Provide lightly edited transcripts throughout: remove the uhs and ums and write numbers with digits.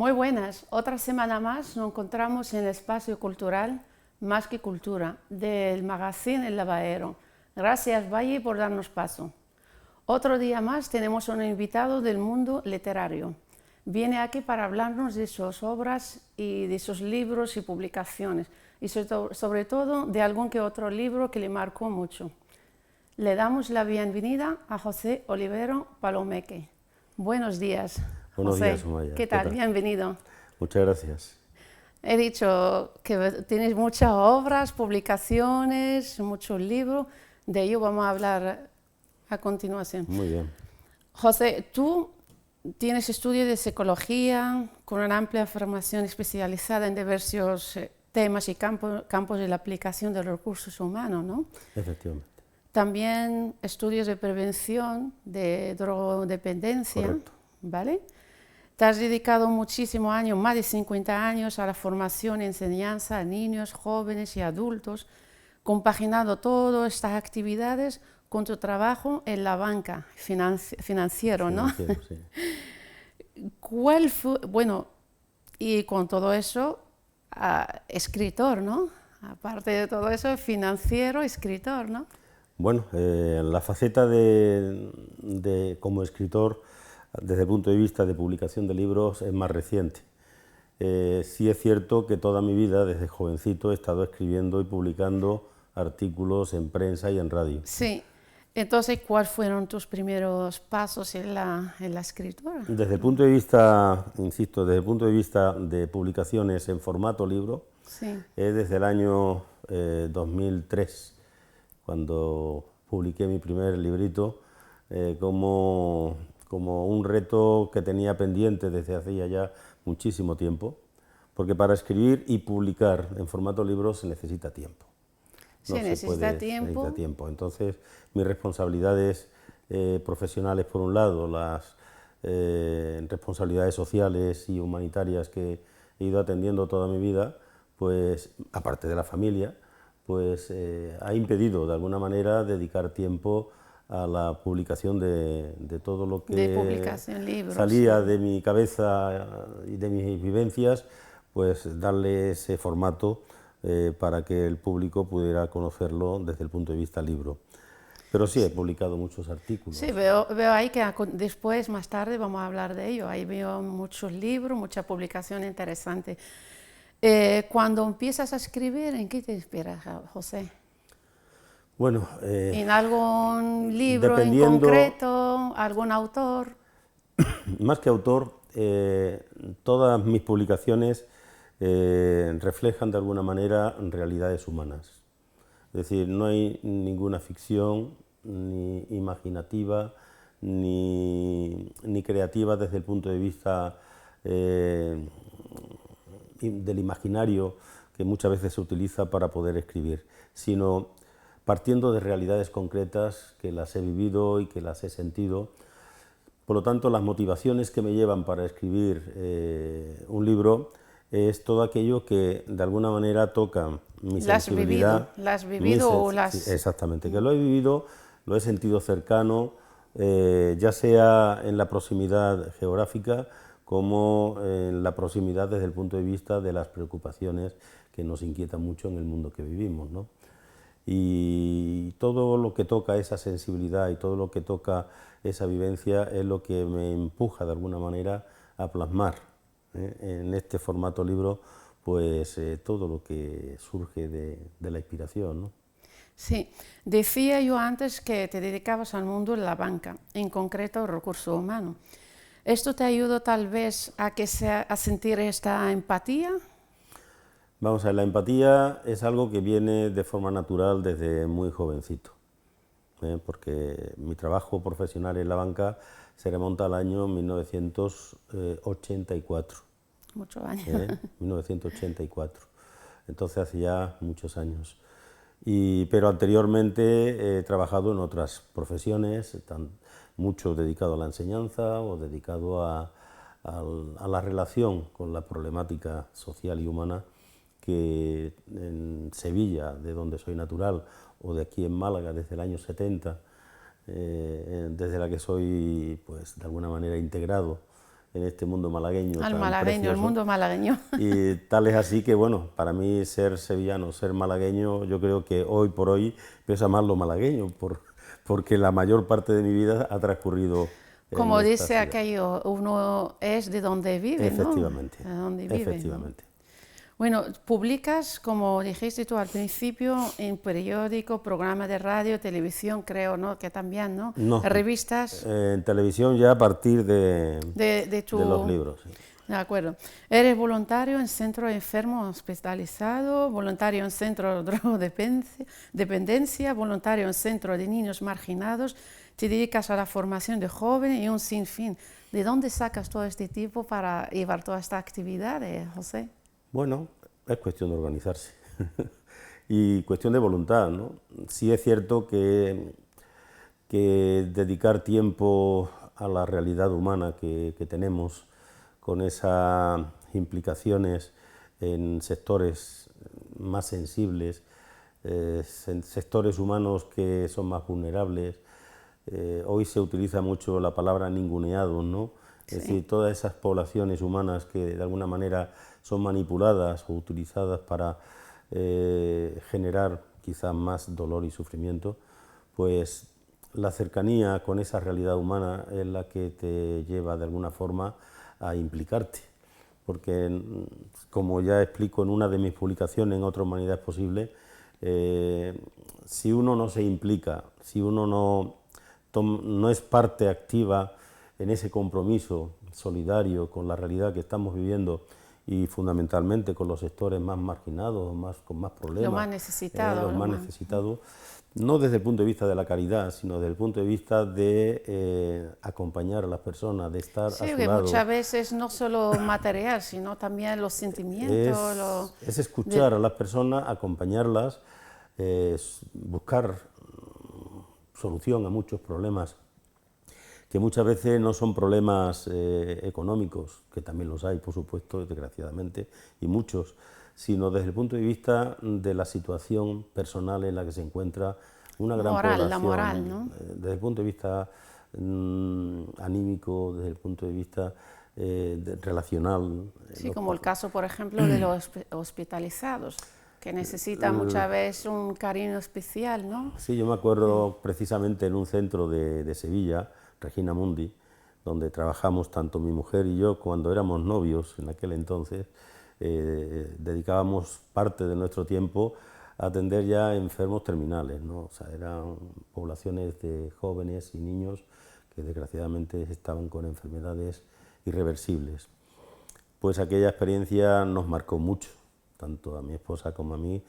Muy buenas, otra semana más nos encontramos en el espacio cultural Más que Cultura del magazine El Lavadero. Gracias Valle por darnos paso. Otro día más tenemos un invitado del mundo literario. Viene aquí para hablarnos de sus obras y de sus libros y publicaciones y sobre todo de algún que otro libro que le marcó mucho. Le damos la bienvenida a José Olivero Palomeque. Buenos días. Buenos José, días, Sumaya. ¿qué tal? Bienvenido. Muchas gracias. He dicho que tienes muchas obras, publicaciones, muchos libros. De ello vamos a hablar a continuación. Muy bien. José, tú tienes estudios de psicología con una amplia formación especializada en diversos temas y campos de la aplicación de los recursos humanos, ¿no? Efectivamente. También estudios de prevención de drogodependencia. Correcto. ¿Vale? Te has dedicado muchísimos años, más de 50 años, a la formación y enseñanza a niños, jóvenes y adultos, compaginando todas estas actividades con tu trabajo en la banca financiero, ¿no? Financiero, sí. ¿Cuál fue, bueno, y con todo eso, escritor, ¿no? Aparte de todo eso, financiero, escritor, ¿no? Bueno, la faceta como escritor, desde el punto de vista de publicación de libros, es más reciente. Sí es cierto que toda mi vida, desde jovencito, he estado escribiendo y publicando artículos en prensa y en radio. Sí. Entonces, ¿cuáles fueron tus primeros pasos en la escritura? Desde el punto de vista, insisto, desde el punto de vista de publicaciones en formato libro, Sí. desde el año 2003, cuando publiqué mi primer librito, como un reto que tenía pendiente desde hacía ya muchísimo tiempo, porque para escribir y publicar en formato libro se necesita tiempo. Sí, necesita tiempo. Entonces, mis responsabilidades profesionales, por un lado, las responsabilidades sociales y humanitarias que he ido atendiendo toda mi vida, pues, aparte de la familia, pues ha impedido de alguna manera dedicar tiempo a la publicación de todo lo que salía de mi cabeza y de mis vivencias, pues darle ese formato para que el público pudiera conocerlo desde el punto de vista libro. Pero sí, he publicado muchos artículos. Sí, veo ahí que después, más tarde, vamos a hablar de ello. Ahí veo muchos libros, mucha publicación interesante. Cuando empiezas a escribir, ¿en qué te inspiras, José? Bueno, ¿En algún libro en concreto, algún autor? Más que autor, todas mis publicaciones reflejan de alguna manera realidades humanas. Es decir, no hay ninguna ficción, ni imaginativa, ni creativa desde el punto de vista del imaginario que muchas veces se utiliza para poder escribir, sino partiendo de realidades concretas que las he vivido y que las he sentido. Por lo tanto, las motivaciones que me llevan para escribir un libro es todo aquello que de alguna manera toca mi sensibilidad. ¿Las has vivido o las...? Sí, exactamente, que lo he vivido, lo he sentido cercano, ya sea en la proximidad geográfica como en la proximidad desde el punto de vista de las preocupaciones que nos inquietan mucho en el mundo que vivimos, ¿no? Y todo lo que toca esa sensibilidad y todo lo que toca esa vivencia es lo que me empuja de alguna manera a plasmar en este formato libro pues todo lo que surge de la inspiración, ¿no? Sí, decía yo antes que te dedicabas al mundo de la banca, en concreto recursos humanos. ¿Esto te ayudó tal vez a sentir esta empatía? Vamos a ver, la empatía es algo que viene de forma natural desde muy jovencito, porque mi trabajo profesional en la banca se remonta al año 1984. Muchos años. 1984, entonces hace ya muchos años. Pero anteriormente he trabajado en otras profesiones, mucho dedicado a la enseñanza o dedicado a la relación con la problemática social y humana que en Sevilla, de donde soy natural, o de aquí en Málaga desde el año 70, desde la que soy pues de alguna manera integrado en este mundo malagueño Al tan malagueño, el precioso. mundo malagueño. Y tal es así que, bueno, para mí ser sevillano, ser malagueño, yo creo que hoy por hoy pesa más lo malagueño, porque la mayor parte de mi vida ha transcurrido en Como esta dice ciudad. aquello, uno es de donde vive, ¿no? Efectivamente, De donde vive, ¿no? efectivamente. Bueno, publicas, como dijiste tú al principio, en periódico, programa de radio, televisión, creo, ¿no? Que también, ¿no? No, Revistas en televisión ya a partir de de los tu... libros. Sí. De acuerdo. Eres voluntario en centro de enfermos hospitalizados, voluntario en centro de drogodependencia, voluntario en centro de niños marginados, te dedicas a la formación de jóvenes y un sinfín. ¿De dónde sacas todo este tipo para llevar toda esta actividad, José? Bueno, es cuestión de organizarse y cuestión de voluntad, ¿no? Sí es cierto que dedicar tiempo a la realidad humana que tenemos, con esas implicaciones en sectores más sensibles, en sectores humanos que son más vulnerables. Hoy se utiliza mucho la palabra ninguneados, ¿no? Sí. Es decir, todas esas poblaciones humanas que de alguna manera son manipuladas o utilizadas para generar quizás más dolor y sufrimiento, pues la cercanía con esa realidad humana es la que te lleva de alguna forma a implicarte. Porque, como ya explico en una de mis publicaciones en Otra Humanidad es Posible, si uno no se implica, si uno no es parte activa en ese compromiso solidario con la realidad que estamos viviendo y fundamentalmente con los sectores más marginados, con más problemas, Lo más necesitado. los más necesitados, no desde el punto de vista de la caridad, sino desde el punto de vista de acompañar a las personas, de estar Sí, a su que lado. muchas veces no solo material, sino también los sentimientos. Es escuchar a las personas, acompañarlas, buscar solución a muchos problemas que muchas veces no son problemas económicos, que también los hay, por supuesto, desgraciadamente, y muchos, sino desde el punto de vista de la situación personal en la que se encuentra una gran población. La moral, ¿no? Desde el punto de vista anímico, desde el punto de vista relacional. Sí, como el caso, por ejemplo, de los hospitalizados, que necesitan muchas veces un cariño especial, ¿no? Sí, yo me acuerdo precisamente en un centro de Sevilla, Regina Mundi, donde trabajamos tanto mi mujer y yo cuando éramos novios en aquel entonces, dedicábamos parte de nuestro tiempo a atender ya enfermos terminales, ¿no? O sea, eran poblaciones de jóvenes y niños que desgraciadamente estaban con enfermedades irreversibles. Pues aquella experiencia nos marcó mucho, tanto a mi esposa como a mí,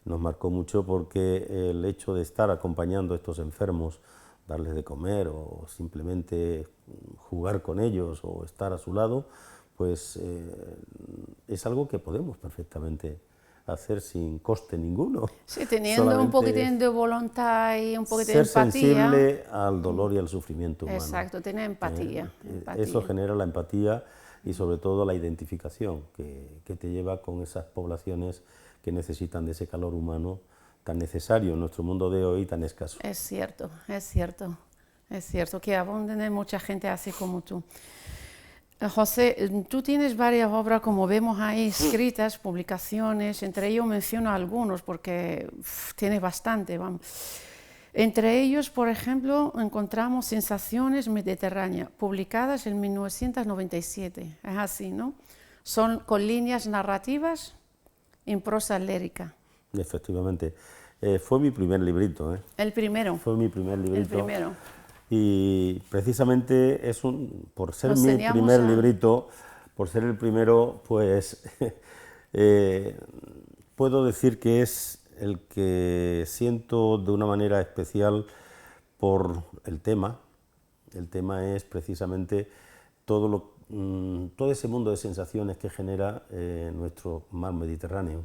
nos marcó mucho porque el hecho de estar acompañando a estos enfermos, darles de comer o simplemente jugar con ellos o estar a su lado, pues es algo que podemos perfectamente hacer sin coste ninguno. Sí, teniendo un poquitín de voluntad y un poquitín de empatía. Ser sensible al dolor y al sufrimiento humano. Exacto, tener empatía. Eso genera la empatía y sobre todo la identificación que te lleva con esas poblaciones que necesitan de ese calor humano tan necesario en nuestro mundo de hoy tan escaso. Es cierto, es cierto, es cierto que aún mucha gente así como tú. José, tú tienes varias obras, como vemos ahí, escritas, publicaciones, entre ellos menciono algunos porque tienes bastante, vamos. Entre ellos, por ejemplo, encontramos Sensaciones Mediterráneas, publicadas en 1997, es así, ¿no? Son con líneas narrativas en prosa lírica. Efectivamente. Fue mi primer librito. El primero. Fue mi primer librito. El primero. Y precisamente por ser mi primer librito, por ser el primero, pues puedo decir que es el que siento de una manera especial por el tema. El tema es precisamente todo ese mundo de sensaciones que genera nuestro mar Mediterráneo.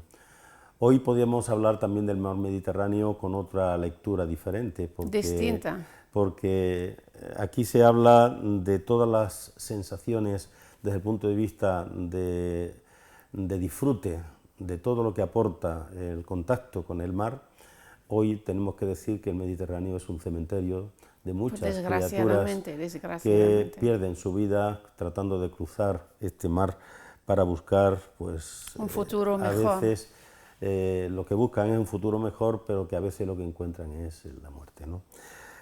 Hoy podríamos hablar también del mar Mediterráneo con otra lectura diferente. Distinta. Porque aquí se habla de todas las sensaciones desde el punto de vista de disfrute, de todo lo que aporta el contacto con el mar. Hoy tenemos que decir que el Mediterráneo es un cementerio de muchas criaturas Desgraciadamente, que desgraciadamente. pierden su vida tratando de cruzar este mar para buscar, pues, Un futuro a mejor. veces lo que buscan es un futuro mejor, pero que a veces lo que encuentran es la muerte, ¿no?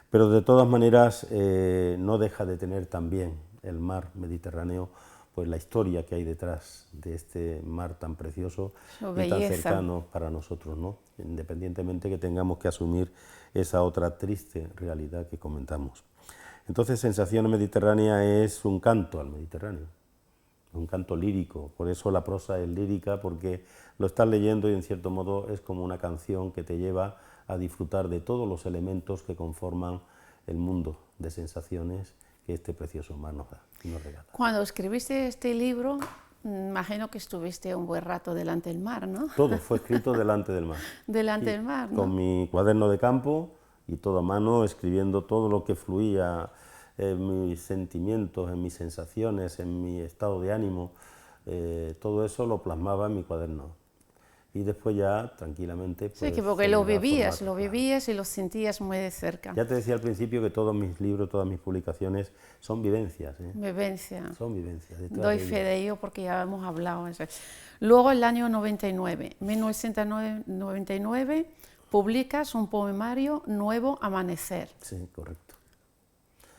Pero de todas maneras no deja de tener también el mar Mediterráneo, pues la historia que hay detrás de este mar tan precioso Su y tan belleza. cercano para nosotros, ¿no? Independientemente que tengamos que asumir esa otra triste realidad que comentamos. Entonces, Sensación Mediterránea es un canto al Mediterráneo, un canto lírico, por eso la prosa es lírica, porque lo estás leyendo y en cierto modo es como una canción que te lleva a disfrutar de todos los elementos que conforman el mundo de sensaciones que este precioso mar nos da y nos regala. Cuando escribiste este libro, imagino que estuviste un buen rato delante del mar, ¿no? Todo fue escrito delante del mar, Delante del mar, con ¿no? mi cuaderno de campo y todo a mano, escribiendo todo lo que fluía en mis sentimientos, en mis sensaciones, en mi estado de ánimo, todo eso lo plasmaba en mi cuaderno. Y después ya, tranquilamente, Sí, pues que porque se lo me da vivías, formato, claro. y lo sentías muy de cerca. Ya te decía al principio que todos mis libros, todas mis publicaciones son vivencias, ¿eh? Vivencia. Son vivencias. De todas Doy ellas. fe de ello porque ya hemos hablado. Luego, el año 1999, publicas un poemario, Nuevo Amanecer. Sí, correcto.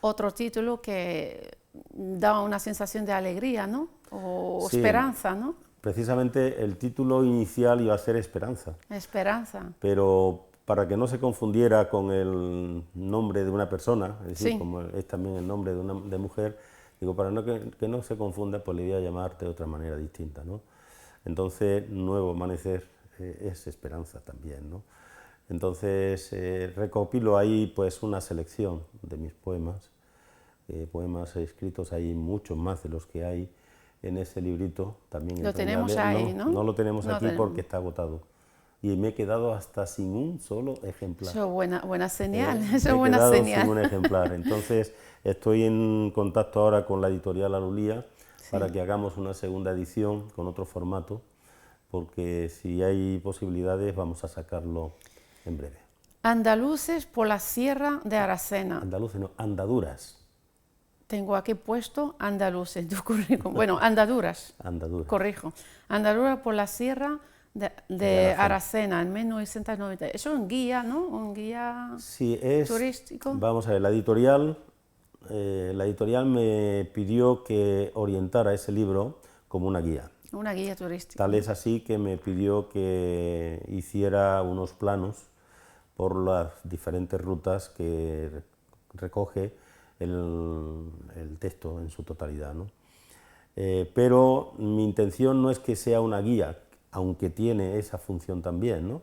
Otro título que da una sensación de alegría, ¿no? O Sí, esperanza, ¿no? precisamente el título inicial iba a ser Esperanza, Esperanza. pero para que no se confundiera con el nombre de una persona, es decir, Sí. como es también el nombre de una de mujer, digo, para no que no se confunda, pues le voy a llamar de otra manera distinta, ¿no? Entonces, Nuevo Amanecer es esperanza también, ¿no? Entonces, recopilo ahí pues una selección de mis poemas, poemas escritos, hay muchos más de los que hay en ese librito, también Lo tenemos entrañable. ahí, No, ¿no? no lo tenemos No aquí tenemos. porque está agotado. Y me he quedado hasta sin un solo ejemplar. Eso es buena señal, eso Me es he buena quedado sin señal. un ejemplar. Entonces, estoy en contacto ahora con la editorial Alulía para que hagamos una segunda edición con otro formato, porque si hay posibilidades vamos a sacarlo en breve. Andaluces por la Sierra de Aracena. Andaluces, no, andaduras. Tengo aquí puesto andaluces, tu currículum. Bueno, andaduras. Andaduras. Corrijo. Andaduras por la Sierra de Aracena en 1990. Eso es un guía, ¿no? Un guía Sí, es, turístico. vamos a ver, la editorial me pidió que orientara ese libro como una guía. Una guía turística. Tal es así que me pidió que hiciera unos planos por las diferentes rutas que recoge el texto en su totalidad, ¿no? Pero mi intención no es que sea una guía, aunque tiene esa función también, ¿no?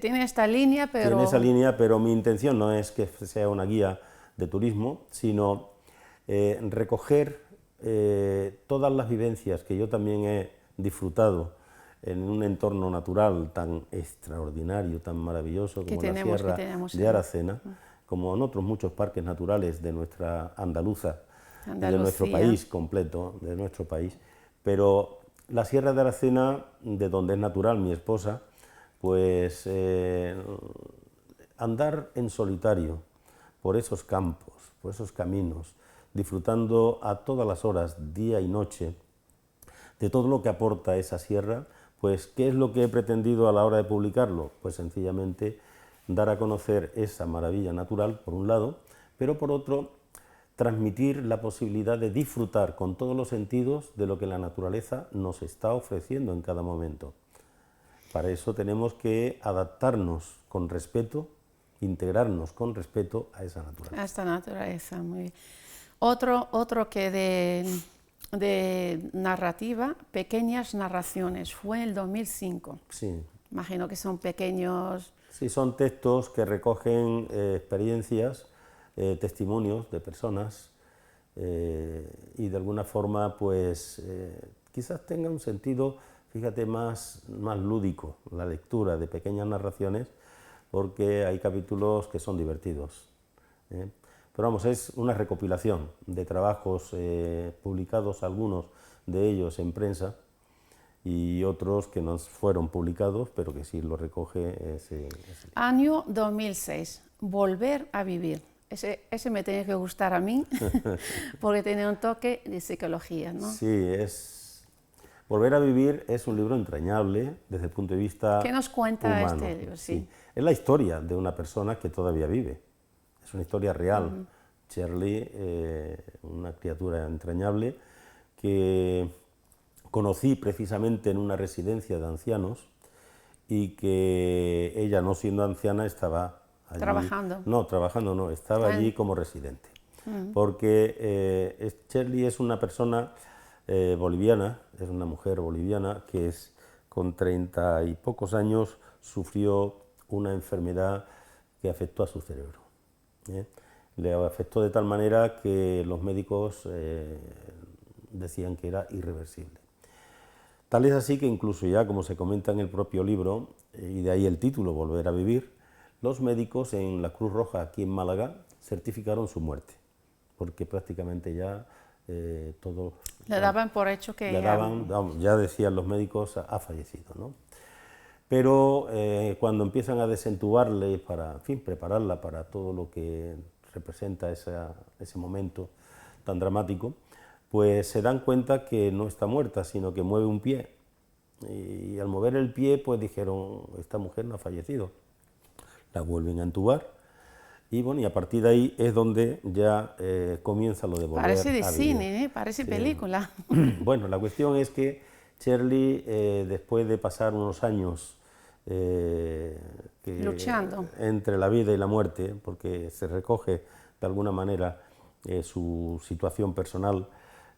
Tiene esta línea, pero... Tiene esa línea, pero mi intención no es que sea una guía de turismo, sino recoger todas las vivencias que yo también he disfrutado en un entorno natural tan extraordinario, tan maravilloso como la Sierra de Aracena, como en otros muchos parques naturales de nuestra Andalucía y de nuestro país completo, de nuestro país. Pero la Sierra de Aracena, de donde es natural mi esposa, pues andar en solitario por esos campos, por esos caminos, disfrutando a todas las horas, día y noche, de todo lo que aporta esa sierra, pues ¿qué es lo que he pretendido a la hora de publicarlo? Pues sencillamente dar a conocer esa maravilla natural, por un lado, pero por otro, transmitir la posibilidad de disfrutar con todos los sentidos de lo que la naturaleza nos está ofreciendo en cada momento. Para eso tenemos que adaptarnos con respeto, integrarnos con respeto a esa naturaleza. A esta naturaleza, muy bien. Otro que de narrativa, Pequeñas Narraciones, fue en el 2005. Sí. Imagino que son pequeños... Sí, son textos que recogen experiencias, testimonios de personas y de alguna forma pues quizás tenga un sentido, fíjate, más lúdico la lectura de pequeñas narraciones, porque hay capítulos que son divertidos. Pero vamos, es una recopilación de trabajos publicados, algunos de ellos en prensa, y otros que no fueron publicados, pero que sí lo recoge ese libro. Año 2006, Volver a vivir. ese me tiene que gustar a mí, porque tiene un toque de psicología, ¿no? Sí, Volver a vivir es un libro entrañable desde el punto de vista ¿Qué nos cuenta humano. este libro? Sí. Es la historia de una persona que todavía vive. Es una historia real. Shirley, una criatura entrañable que conocí precisamente en una residencia de ancianos y que ella, no siendo anciana, estaba allí. ¿Trabajando? No, trabajando no, estaba allí como residente. Porque Shirley es una persona boliviana, es una mujer boliviana que con 30 y pocos años sufrió una enfermedad que afectó a su cerebro. Le afectó de tal manera que los médicos decían que era irreversible. Tal es así que incluso ya, como se comenta en el propio libro, y de ahí el título, Volver a vivir, los médicos en la Cruz Roja aquí en Málaga certificaron su muerte, porque prácticamente ya todos... Le daban por hecho que... ya decían los médicos, ha fallecido, ¿no? Pero cuando empiezan a desentubarle para, en fin, prepararla para todo lo que representa ese momento tan dramático, pues se dan cuenta que no está muerta, sino que mueve un pie. Y al mover el pie, pues dijeron, esta mujer no ha fallecido. La vuelven a entubar. Y bueno, y a partir de ahí es donde ya comienza lo de volver a vivir. Parece de cine, parece película. Bueno, la cuestión es que Shirley, después de pasar unos años luchando entre la vida y la muerte, porque se recoge de alguna manera su situación personal,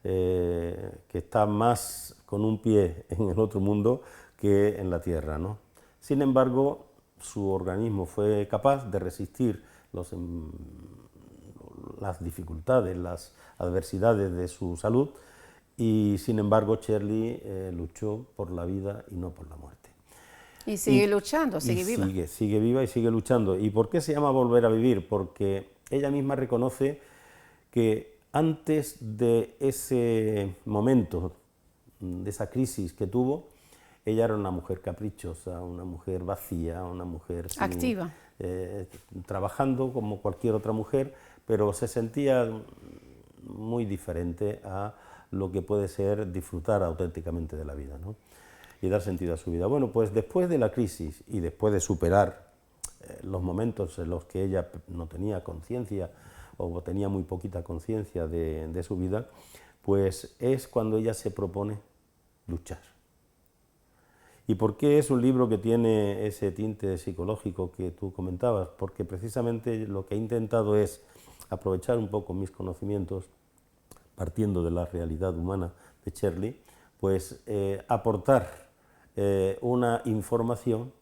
que está más con un pie en el otro mundo que en la tierra, ¿no? Sin embargo, su organismo fue capaz de resistir las dificultades, las adversidades de su salud, y sin embargo Shirley luchó por la vida y no por la muerte. Y sigue luchando, sigue viva. Sigue viva y sigue luchando. ¿Y por qué se llama Volver a vivir? Porque ella misma reconoce que antes de ese momento, de esa crisis que tuvo, ella era una mujer caprichosa, una mujer vacía, una mujer activa, trabajando como cualquier otra mujer, pero se sentía muy diferente a lo que puede ser disfrutar auténticamente de la vida, ¿no? Y dar sentido a su vida. Bueno, pues después de la crisis y después de superar los momentos en los que ella no tenía conciencia o tenía muy poquita conciencia de su vida, pues es cuando ella se propone luchar. ¿Y por qué es un libro que tiene ese tinte psicológico que tú comentabas? Porque precisamente lo que he intentado es aprovechar un poco mis conocimientos, partiendo de la realidad humana de Shirley, pues aportar una información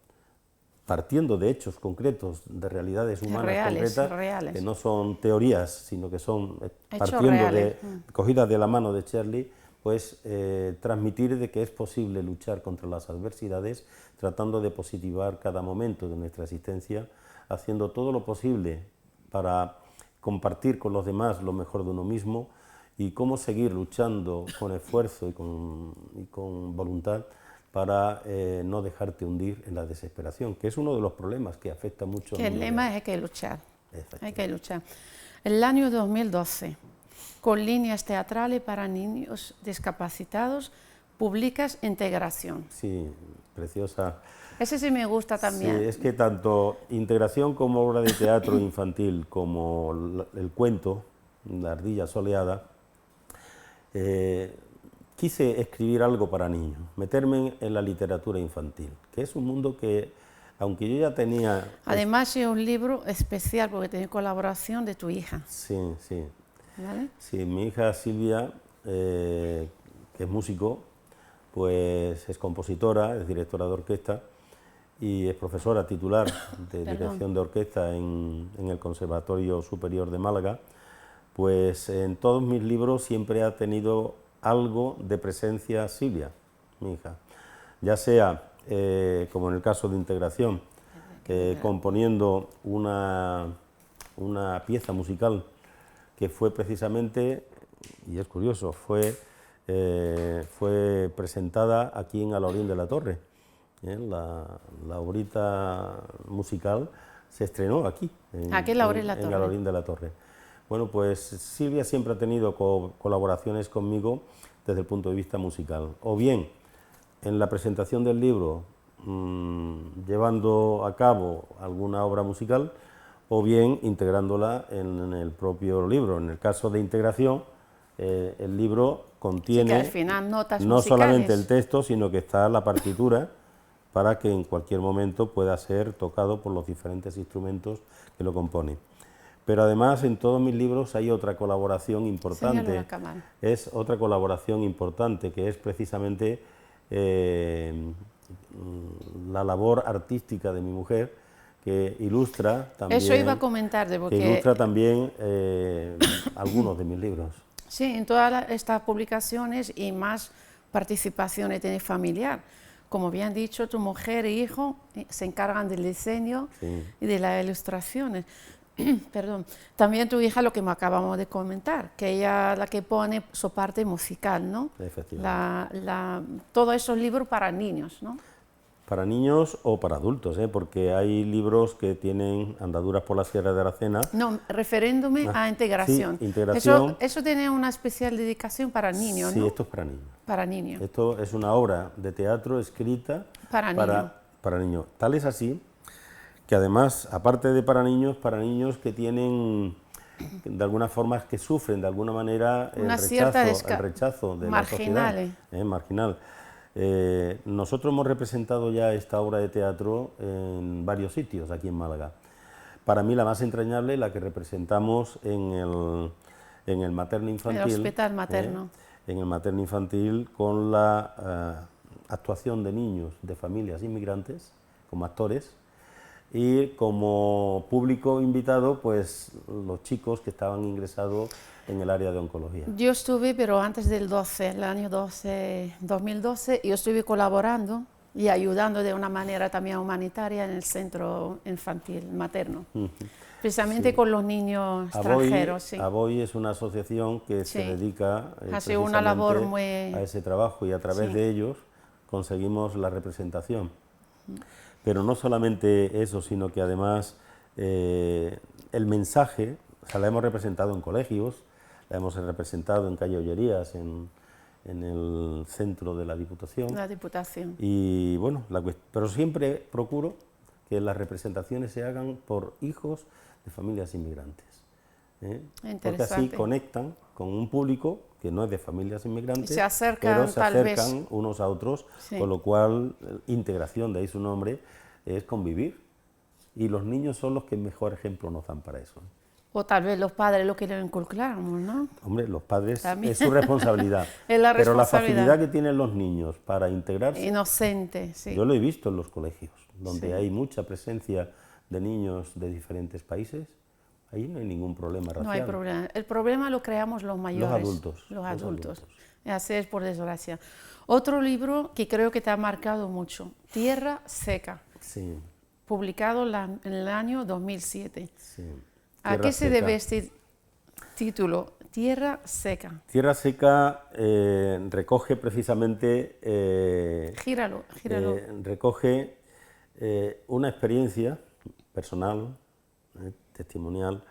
partiendo de hechos concretos, de realidades humanas concretas, que no son teorías, sino que son partiendo cogidas de la mano de Shirley, pues transmitir de que es posible luchar contra las adversidades, tratando de positivar cada momento de nuestra existencia, haciendo todo lo posible para compartir con los demás lo mejor de uno mismo y cómo seguir luchando con esfuerzo y con voluntad para no dejarte hundir en la desesperación, que es uno de los problemas que afecta mucho. Que el lema es hay que luchar, hay que luchar. El año 2012, con líneas teatrales para niños discapacitados, publicas Integración. Sí, preciosa. Ese sí me gusta también. Sí, es que tanto Integración como obra de teatro infantil, como el cuento, La ardilla soleada, quise escribir algo para niños, meterme en la literatura infantil, que es un mundo que, aunque yo ya tenía... Además es un libro especial porque tiene colaboración de tu hija. Sí, sí. ¿Vale? Sí, mi hija Silvia, que es músico, pues es compositora, es directora de orquesta y es profesora titular de dirección de orquesta en el Conservatorio Superior de Málaga. Pues en todos mis libros siempre ha tenido algo de presencia Silvia, mi hija, ya sea, como en el caso de Integración, componiendo una pieza musical que fue precisamente, y es curioso, fue presentada aquí en Alhaurín de la Torre. La obrita musical se estrenó aquí, Aquí en Laurín de la en Torre. Laurín de la Torre. Bueno, pues Silvia siempre ha tenido colaboraciones conmigo desde el punto de vista musical, o bien en la presentación del libro, llevando a cabo alguna obra musical, o bien integrándola en el propio libro. En el caso de integración, el libro contiene Sí, que al final notas no musicales. solamente el texto, sino que está la partitura para que en cualquier momento pueda ser tocado por los diferentes instrumentos que lo componen. Pero además en todos mis libros hay otra colaboración importante, es otra colaboración importante, que es precisamente la labor artística de mi mujer, que ilustra también, eso iba a comentarte, porque que ilustra también algunos de mis libros. Sí, en todas estas publicaciones y más participaciones tiene familiar. Como bien dicho, tu mujer e hijo se encargan del diseño y de las ilustraciones. Perdón. También tu hija, lo que me acabamos de comentar, que ella la que pone su parte musical, ¿no? Efectivamente. Todos esos libros para niños, ¿no? Para niños o para adultos, porque hay libros que tienen Andaduras por la Sierra de Aracena. No, refiriéndome a integración. Sí, integración. Eso tiene una especial dedicación para niños, sí, ¿no? Sí, esto es para niños. Para niños. Esto es una obra de teatro escrita para niños. Tal es así que además, aparte de para niños que tienen, de alguna forma, que sufren de alguna manera el rechazo de la sociedad. Marginal. Nosotros hemos representado ya esta obra de teatro en varios sitios aquí en Málaga. Para mí la más entrañable, la que representamos en el materno infantil. En el hospital materno. En el materno infantil, con la actuación de niños de familias inmigrantes como actores, y como público invitado, pues los chicos que estaban ingresados en el área de oncología. Yo estuve, pero antes del 12, el año 2012, yo estuve colaborando y ayudando de una manera también humanitaria en el centro infantil materno, precisamente con los niños extranjeros. ABOI es una asociación que se dedica hace una labor a ese trabajo, y a través de ellos conseguimos la representación. Pero no solamente eso, sino que además el mensaje, o sea, la hemos representado en colegios, la hemos representado en Calle Ollerías, en el centro de la Diputación. La Diputación. Y bueno, pero siempre procuro que las representaciones se hagan por hijos de familias inmigrantes. Porque así conectan con un público que no es de familias inmigrantes, y se acercan, pero se acercan unos a otros, con lo cual integración, de ahí su nombre, es convivir. Y los niños son los que mejor ejemplo nos dan para eso. O tal vez los padres lo quieren inculcar, ¿no? Hombre, los padres también. Es su responsabilidad. Es la responsabilidad. Pero la facilidad que tienen los niños para integrarse... Inocente, sí. Yo lo he visto en los colegios, donde hay mucha presencia de niños de diferentes países. Ahí no hay ningún problema racial. No hay problema. El problema lo creamos los mayores. Los adultos. Así es, por desgracia. Otro libro que creo que te ha marcado mucho, Tierra Seca. Sí. Publicado en el año 2007. Sí. ¿A qué se debe este título? Tierra Seca. Tierra Seca recoge precisamente... Gíralo. Recoge una experiencia personal, testimonial,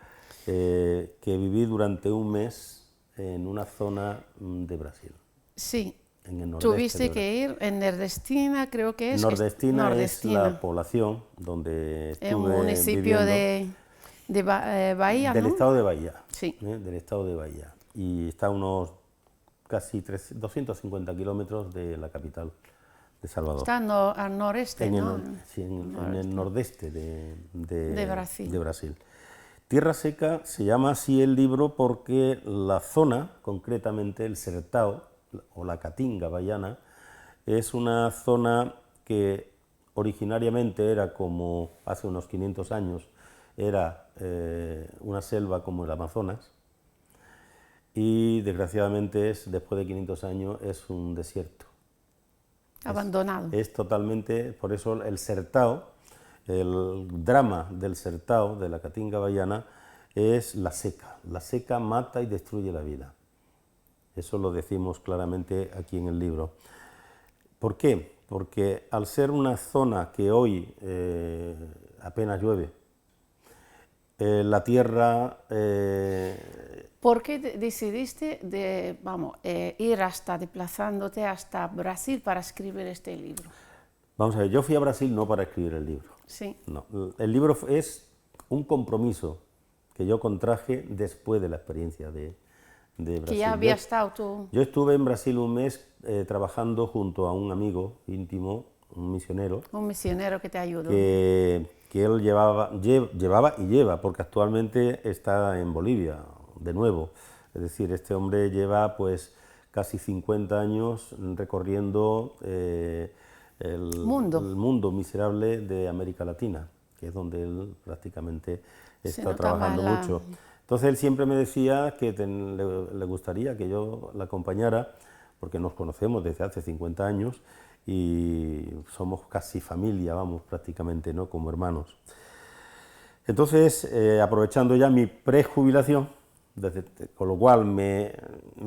que viví durante un mes en una zona de Brasil. Sí. En el nordeste. Tuviste que ir en Nordestina, creo que es. Nordestina es la población donde estuve en un municipio viviendo, de Bahía, del ¿no? estado de Bahía. Sí. Del estado de Bahía. Y está a unos casi 250 kilómetros de la capital, de Salvador. Está al noreste, ¿no? En el nordeste de Brasil. Tierra Seca se llama así el libro porque la zona, concretamente el Sertao, o la Caatinga bahiana, es una zona que originariamente era, como hace unos 500 años, era una selva como el Amazonas, y desgraciadamente después de 500 años es un desierto. Abandonado. Es totalmente, por eso el Sertao, el drama del Sertao, de la Caatinga bahiana, es la seca. La seca mata y destruye la vida. Eso lo decimos claramente aquí en el libro. ¿Por qué? Porque al ser una zona que hoy apenas llueve, la tierra... ¿Por qué decidiste ir desplazándote hasta Brasil para escribir este libro? Vamos a ver, yo fui a Brasil no para escribir el libro. Sí. No, el libro es un compromiso que yo contraje después de la experiencia de Brasil. Que ya había estado tú... Yo estuve en Brasil un mes trabajando junto a un amigo íntimo, un misionero. Un misionero que te ayudó. Que él llevaba y lleva, porque actualmente está en Bolivia, de nuevo. Es decir, este hombre lleva pues casi 50 años recorriendo el mundo miserable de América Latina, que es donde él prácticamente está trabajando mucho. Entonces él siempre me decía que le gustaría que yo la acompañara, porque nos conocemos desde hace 50 años y somos casi familia, vamos, prácticamente, ¿no?, como hermanos. Entonces, aprovechando ya mi prejubilación, con lo cual me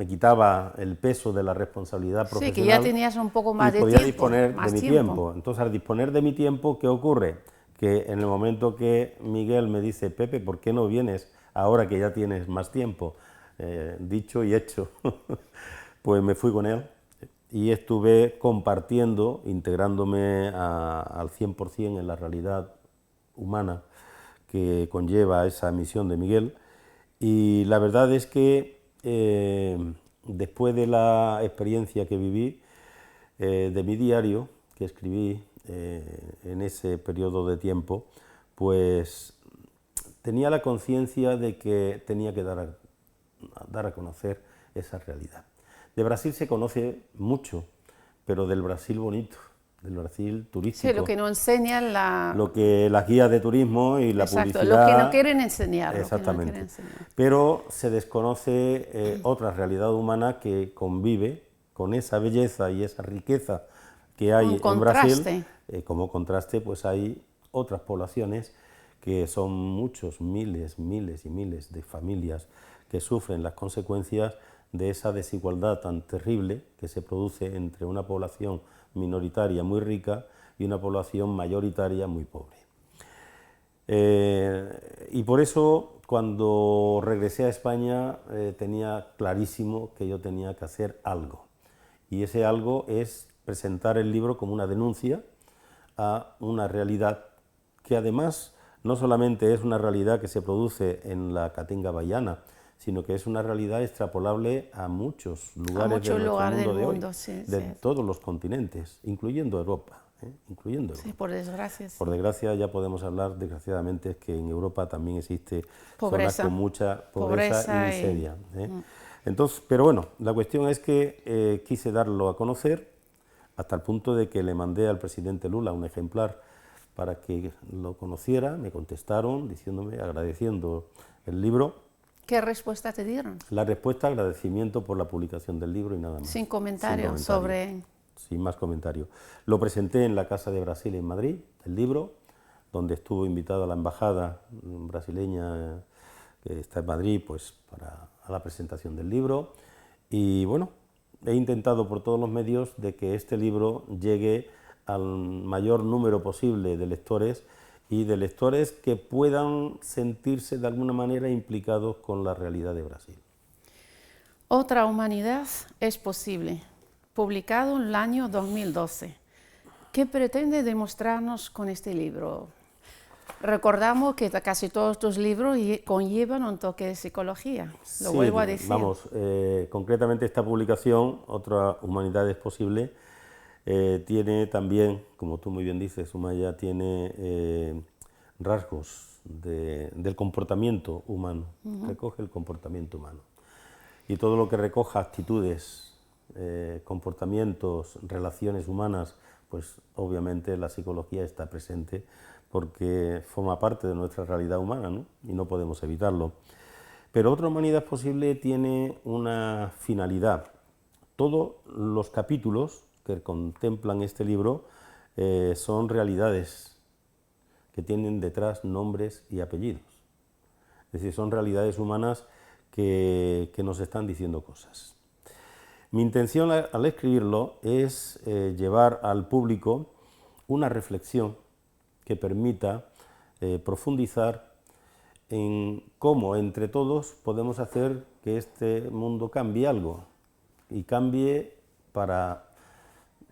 quitaba el peso de la responsabilidad profesional. Sí, que ya tenías un poco más de tiempo. Y podía disponer de mi tiempo. Entonces, al disponer de mi tiempo, ¿qué ocurre? Que en el momento que Miguel me dice, Pepe, ¿por qué no vienes ahora que ya tienes más tiempo? Dicho y hecho, pues me fui con él y estuve compartiendo, integrándome al 100% en la realidad humana que conlleva esa misión de Miguel. Y la verdad es que después de la experiencia que viví, de mi diario que escribí en ese periodo de tiempo, pues tenía la conciencia de que tenía que dar a conocer esa realidad. De Brasil se conoce mucho, pero del Brasil bonito, del Brasil turístico. Sí, lo que no enseñan lo que las guías de turismo y la Exacto, publicidad... lo que no quieren enseñar. Exactamente. Lo que no quieren enseñar. Pero se desconoce otra realidad humana que convive con esa belleza y esa riqueza que hay en Brasil. Como contraste, pues hay otras poblaciones que son muchos, miles y miles de familias que sufren las consecuencias de esa desigualdad tan terrible que se produce entre una población minoritaria muy rica y una población mayoritaria muy pobre. Y por eso, cuando regresé a España, tenía clarísimo que yo tenía que hacer algo. Y ese algo es presentar el libro como una denuncia a una realidad que además no solamente es una realidad que se produce en la Caatinga bahiana, sino que es una realidad extrapolable a muchos lugares del mundo de hoy, de todos los continentes, incluyendo Europa. Sí, por desgracia. Sí. Por desgracia ya podemos hablar, desgraciadamente, que en Europa también existe zonas con mucha pobreza y miseria. Entonces, pero bueno, la cuestión es que quise darlo a conocer hasta el punto de que le mandé al presidente Lula un ejemplar para que lo conociera. Me contestaron diciéndome, agradeciendo el libro. ¿Qué respuesta te dieron? La respuesta, agradecimiento por la publicación del libro y nada más. Sin comentarios sobre... Sin más comentarios. Lo presenté en la Casa de Brasil en Madrid, el libro, donde estuvo invitada la embajada brasileña que está en Madrid, pues para la presentación del libro. Y bueno, he intentado por todos los medios de que este libro llegue al mayor número posible de lectores y de lectores que puedan sentirse de alguna manera implicados con la realidad de Brasil. Otra humanidad es posible, publicado en el año 2012. ¿Qué pretende demostrarnos con este libro? Recordamos que casi todos tus libros conllevan un toque de psicología, lo vuelvo a decir. Vamos, concretamente esta publicación, Otra humanidad es posible, tiene también, como tú muy bien dices, Sumaya, tiene rasgos del comportamiento humano, recoge el comportamiento humano. Y todo lo que recoja actitudes, comportamientos, relaciones humanas, pues obviamente la psicología está presente porque forma parte de nuestra realidad humana, ¿no? Y no podemos evitarlo. Pero Otra humanidad posible tiene una finalidad. Todos los capítulos que contemplan este libro son realidades que tienen detrás nombres y apellidos. Es decir, son realidades humanas que nos están diciendo cosas. Mi intención al escribirlo es llevar al público una reflexión que permita profundizar en cómo entre todos podemos hacer que este mundo cambie algo y cambie para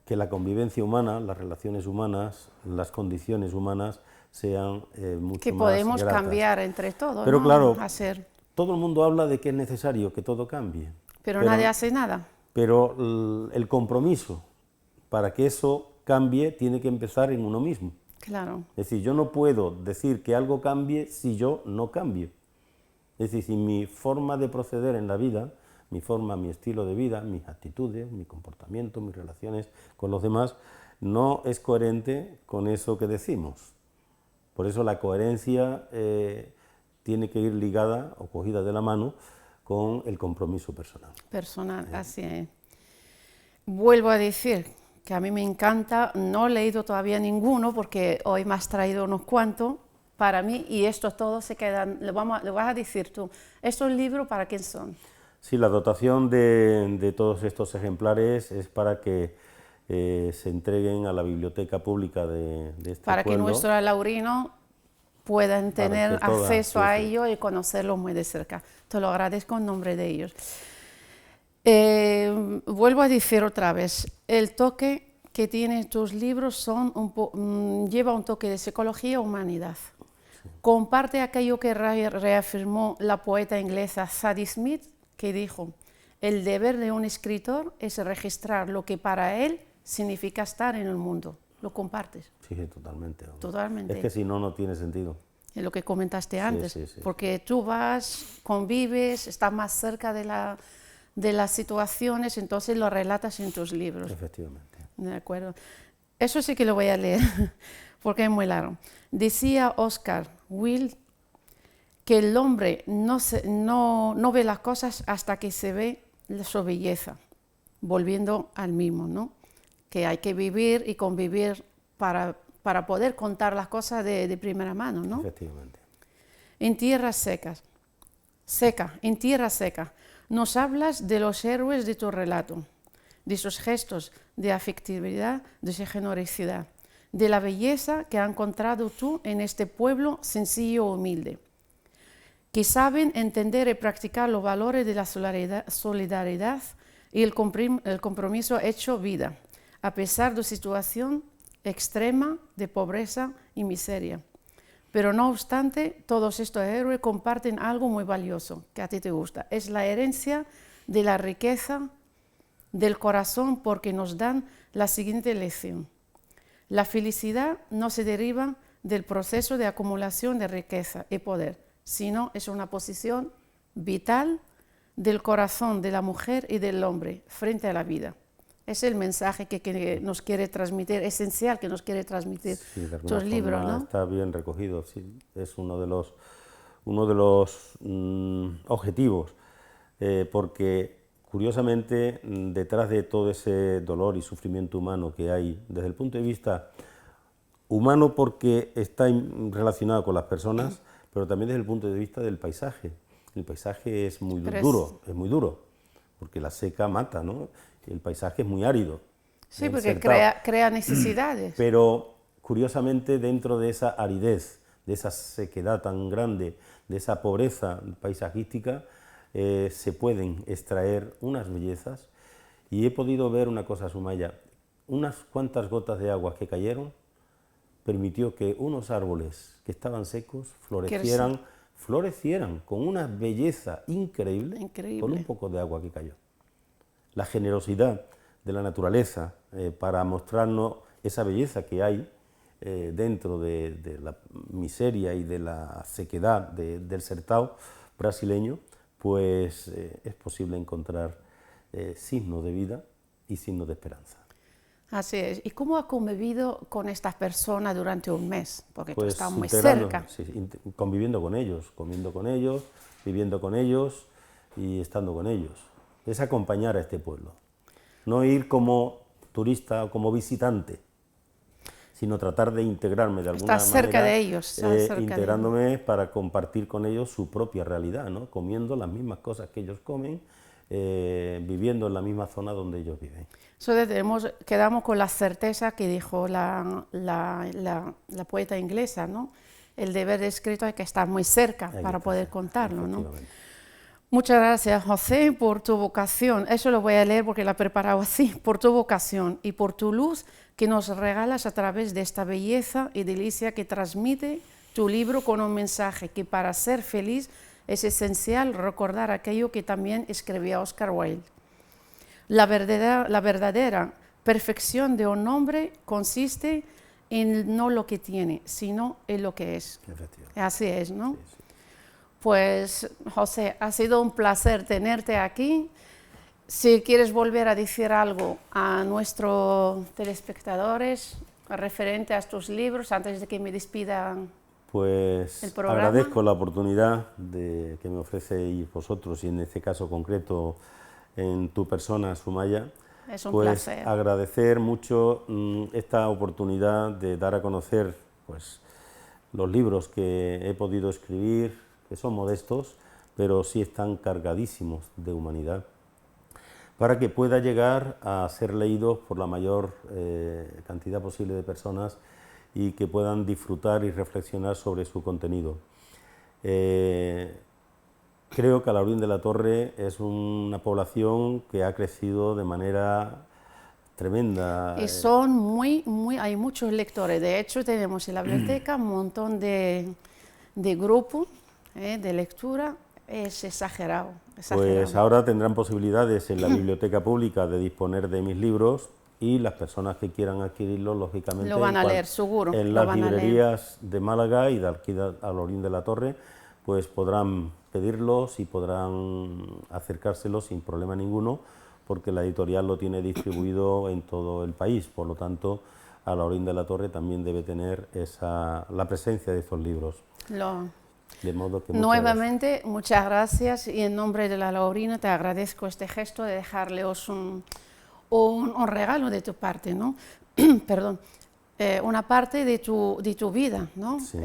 que la convivencia humana, las relaciones humanas, las condiciones humanas sean mucho Que más podemos gratas. cambiar entre todos, Pero ¿no? claro, Hacer. todo el mundo habla de que es necesario que todo cambie, Pero nadie hace nada. pero el compromiso para que eso cambie tiene que empezar en uno mismo. Claro. Es decir, yo no puedo decir que algo cambie si yo no cambio. Es decir, si mi forma de proceder en la vida, mi forma, mi estilo de vida, mis actitudes, mi comportamiento, mis relaciones con los demás, no es coherente con eso que decimos. Por eso la coherencia tiene que ir ligada o cogida de la mano con el compromiso personal. Personal, así es. Vuelvo a decir que a mí me encanta, no he leído todavía ninguno porque hoy me has traído unos cuantos para mí y estos todos se quedan, lo vas a decir tú, ¿estos libros para quién son? Sí, la dotación de todos estos ejemplares es para que se entreguen a la biblioteca pública de este Para que pueblo. nuestros laurinos puedan tener que todas, acceso sí, a sí. ellos y conocerlos muy de cerca. Te lo agradezco en nombre de ellos. Vuelvo a decir otra vez, el toque que tienen tus libros lleva un toque de psicología y humanidad. Comparte aquello que reafirmó la poeta inglesa Zadie Smith, que dijo, el deber de un escritor es registrar lo que para él significa estar en el mundo. ¿Lo compartes? Sí, totalmente. Totalmente. Es que si no, no tiene sentido. Es lo que comentaste antes, sí, sí. porque tú vas, convives, estás más cerca de las situaciones, entonces lo relatas en tus libros. Efectivamente. De acuerdo. Eso sí que lo voy a leer, porque es muy largo. Decía Oscar Wilde que el hombre no ve las cosas hasta que se ve su belleza, volviendo al mismo, ¿no? Que hay que vivir y convivir para poder contar las cosas de primera mano, ¿no? Efectivamente. En tierras secas, en tierra seca, nos hablas de los héroes de tu relato, de sus gestos de afectividad, de su generosidad, de la belleza que has encontrado tú en este pueblo sencillo y humilde, que saben entender y practicar los valores de la solidaridad y el compromiso hecho vida, a pesar de situación extrema de pobreza y miseria. Pero no obstante, todos estos héroes comparten algo muy valioso que a ti te gusta. Es la herencia de la riqueza del corazón porque nos dan la siguiente lección. La felicidad no se deriva del proceso de acumulación de riqueza y poder, sino es una posición vital del corazón de la mujer y del hombre frente a la vida. Es el mensaje que nos quiere transmitir, esencial que nos quiere transmitir tus libros, ¿no? Está bien recogido, sí. Es uno de los objetivos, porque curiosamente detrás de todo ese dolor y sufrimiento humano que hay, desde el punto de vista humano porque está relacionado con las personas, pero también desde el punto de vista del paisaje. El paisaje es muy duro, porque la seca mata, ¿no? El paisaje es muy árido. Sí, porque crea necesidades. Pero curiosamente dentro de esa aridez, de esa sequedad tan grande, de esa pobreza paisajística, se pueden extraer unas bellezas. Y he podido ver una cosa, Sumaya, unas cuantas gotas de agua que cayeron permitió que unos árboles que estaban secos florecieran con una belleza increíble con un poco de agua que cayó. La generosidad de la naturaleza para mostrarnos esa belleza que hay dentro de la miseria y de la sequedad del sertao brasileño, pues es posible encontrar signos de vida y signos de esperanza. Así es. ¿Y cómo has convivido con estas personas durante un mes? Porque tú estás muy integrando, cerca. Sí, conviviendo con ellos, comiendo con ellos, viviendo con ellos y estando con ellos. Es acompañar a este pueblo. No ir como turista o como visitante, sino tratar de integrarme de alguna manera. Estás cerca de ellos. Integrándome para compartir con ellos su propia realidad, ¿no? Comiendo las mismas cosas que ellos comen, viviendo en la misma zona donde ellos viven. Quedamos con la certeza que dijo la poeta inglesa, ¿no? el deber de escrito hay que estar muy cerca Hay que para estar poder cerca, contarlo, ¿no? efectivamente. Muchas gracias, José, por tu vocación. Eso lo voy a leer porque lo he preparado así. Por tu vocación y por tu luz que nos regalas a través de esta belleza y delicia que transmite tu libro con un mensaje que para ser feliz es esencial recordar aquello que también escribía Oscar Wilde. La verdadera perfección de un hombre consiste en no lo que tiene, sino en lo que es. Efectivamente. Así es, ¿no? Sí, sí. Pues, José, ha sido un placer tenerte aquí. Si quieres volver a decir algo a nuestros telespectadores referente a tus libros, antes de que me despidan Pues el programa. agradezco la oportunidad que me ofrecéis vosotros y en este caso concreto en tu persona, Sumaya. Es un Pues placer. agradecer mucho esta oportunidad de dar a conocer pues, los libros que he podido escribir, que son modestos, pero sí están cargadísimos de humanidad, para que pueda llegar a ser leídos por la mayor cantidad posible de personas y que puedan disfrutar y reflexionar sobre su contenido. Creo que Alhaurín de la Torre es una población que ha crecido de manera tremenda. Y hay muchos lectores. De hecho, tenemos en la biblioteca un montón de grupos de lectura. Es exagerado. Pues ahora tendrán posibilidades en la biblioteca pública de disponer de mis libros y las personas que quieran adquirirlos, lógicamente, lo van a leer, seguro. en las librerías de Málaga y de aquí de Alhaurín de la Torre, pues podrán pedirlos y podrán acercárselos sin problema ninguno, porque la editorial lo tiene distribuido en todo el país. Por lo tanto, Alhaurín de la Torre también debe tener la presencia de estos libros. De modo que nuevamente, muchas gracias, y en nombre de la Alhaurina te agradezco este gesto de dejarles un regalo de tu parte, ¿no? Perdón, una parte de tu vida, ¿no? Sí.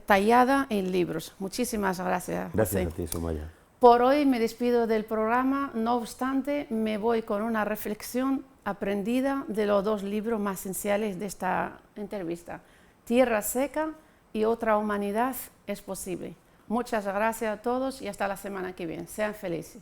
Tallada en libros. Muchísimas gracias, José. Gracias a ti, Sumaya. Por hoy me despido del programa, no obstante, me voy con una reflexión aprendida de los dos libros más esenciales de esta entrevista, Tierra Seca y Otra Humanidad es Posible. Muchas gracias a todos y hasta la semana que viene. Sean felices.